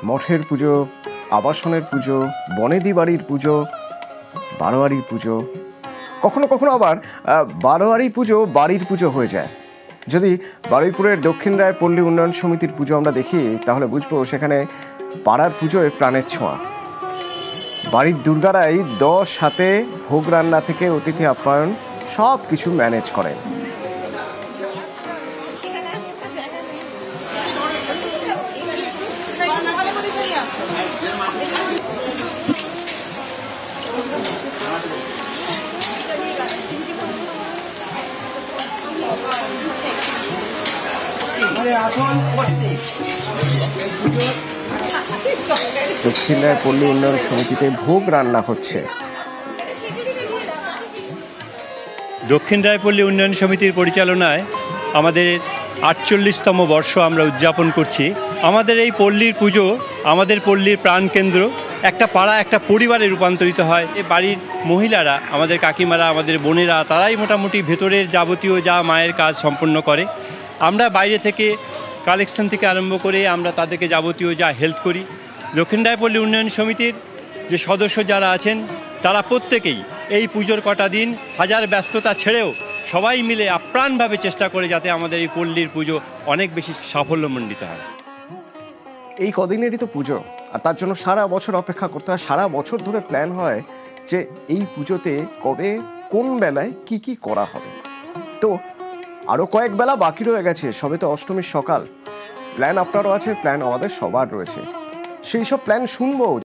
মঠের পুজো, আবাসনের পুজো, বনেদি বাড়ির পুজো, বারোয়ারির পুজো, কখনো কখনো আবার বারোয়ারি পুজো বাড়ির পুজো হয়ে যায়। যদি বারুইপুরের দক্ষিণ রায় পল্লী উন্নয়ন সমিতির পুজো আমরা দেখি তাহলে বুঝবো সেখানে পাড়ার পুজোয় প্রাণের ছোঁয়া। বাড়ির দুর্গারাই 10 হাতে ভোগ রান্না থেকে অতিথি আপ্যায়ন সব কিছু ম্যানেজ করেন। দক্ষিণ রায় পল্লী উন্নয়ন সমিতিতে ভোগ রান্না হচ্ছে। দক্ষিণ রায়পল্লী উন্নয়ন সমিতির পরিচালনায় আমাদের ৪৮তম বর্ষ আমরা উদযাপন করছি। আমাদের এই পল্লীর পুজো আমাদের পল্লীর প্রাণকেন্দ্র, একটা পাড়া একটা পরিবারে রূপান্তরিত হয়। এই বাড়ির মহিলারা, আমাদের কাকিমারা, আমাদের বোনেরা, তারাই মোটামুটি ভেতরের যাবতীয় যা মায়ের কাজ সম্পন্ন করে। আমরা বাইরে থেকে কালেকশন থেকে আরম্ভ করে আমরা তাদেরকে যাবতীয় যা হেল্প করি। দক্ষিণ রায়পল্লী উন্নয়ন সমিতির যে সদস্য যারা আছেন তারা প্রত্যেকেই এই পুজোর কটা দিন হাজার ব্যস্ততা ছেড়েও সবাই মিলে আপ্রাণভাবে চেষ্টা করে যাতে আমাদের এই পল্লীর পুজো অনেক বেশি সাফল্যমণ্ডিত হয়। এই কদিনেরই তো পুজো, আর তার জন্য সারা বছর অপেক্ষা করতে হয়। সারা বছর ধরে প্ল্যান হয় যে এই পুজোতে কবে কোন বেলায় কি কি করা হবে। তো আরও কয়েক বেলা বাকি রয়ে গেছে, সবে তো অষ্টমীর সকাল। প্ল্যান আপনারও আছে, প্ল্যান আমাদের সবার রয়েছে। সেই সব প্ল্যান শুনবো